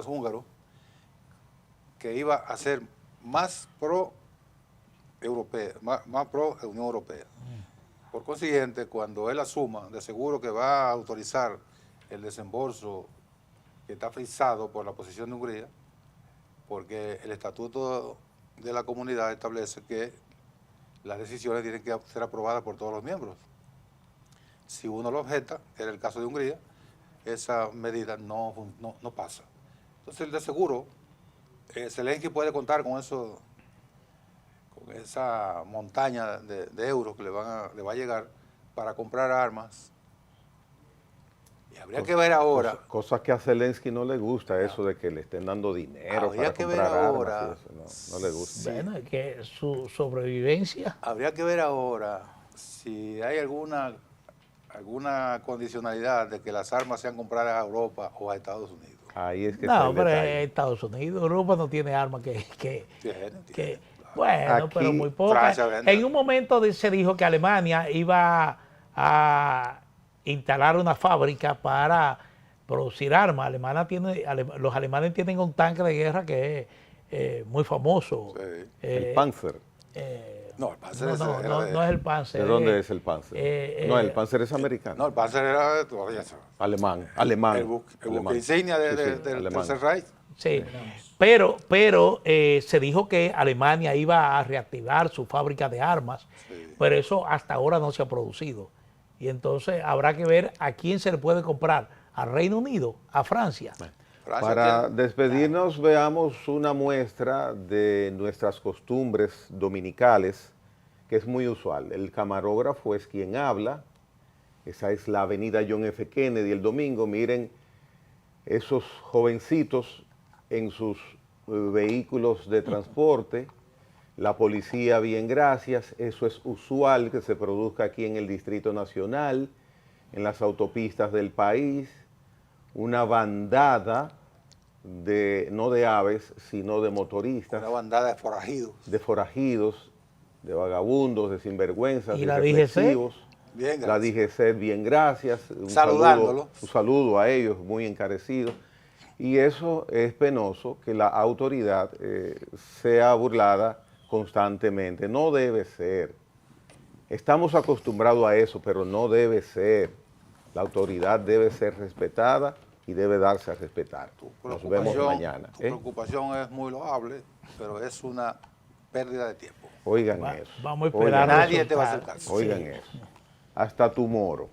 húngaros que iba a ser más pro-europea, más pro-Unión Europea. Por consiguiente, cuando él asuma, de seguro que va a autorizar el desembolso que está fijado por la posición de Hungría, porque el estatuto de la comunidad establece que las decisiones tienen que ser aprobadas por todos los miembros. Si uno lo objeta, que era el caso de Hungría, esa medida no pasa. Entonces, de seguro, Zelensky puede contar con eso, con esa montaña de euros que le va a llegar para comprar armas. Y habría que ver ahora... Cosas que a Zelensky no le gusta, eso de que le estén dando dinero para comprar armas. Y eso, no le gusta. Bueno, es que su sobrevivencia... Habría que ver ahora si hay alguna condicionalidad de que las armas sean compradas a Europa o a Estados Unidos. Ahí es que no, pero Estados Unidos, Europa no tiene armas que bueno, aquí, pero muy pocas. En un momento se dijo que Alemania iba a instalar una fábrica para producir armas. Los alemanes tienen un tanque de guerra que es muy famoso. Sí. El Panzer. No, el Panzer no es el Panzer. ¿De dónde es el Panzer? No, el Panzer es americano. No, el Panzer era todavía alemán. El buque insignia del Tercer Reich. Sí, pero se dijo que Alemania iba a reactivar su fábrica de armas, pero eso hasta ahora no se ha producido. Y entonces habrá que ver a quién se le puede comprar, al Reino Unido, a Francia. Para despedirnos, veamos una muestra de nuestras costumbres dominicales, que es muy usual. El camarógrafo es quien habla. Esa es la avenida John F. Kennedy el domingo. Miren esos jovencitos en sus vehículos de transporte. La policía, bien, gracias. Eso es usual que se produzca aquí en el Distrito Nacional, en las autopistas del país. Una bandada no de aves, sino de motoristas. Una bandada de forajidos. De forajidos, de vagabundos, de sinvergüenzas, ¿Y de la reflexivos. Bien, gracias. La DGC, bien, gracias. Saludándolo. Un saludo a ellos, muy encarecido. Y eso es penoso, que la autoridad sea burlada constantemente. No debe ser. Estamos acostumbrados a eso, pero no debe ser. La autoridad debe ser respetada y debe darse a respetar. Nos vemos mañana. Tu preocupación es muy loable, pero es una pérdida de tiempo. Oigan eso. Vamos a esperar. Nadie te va a hacer caso. Oigan eso. Hasta tu moro.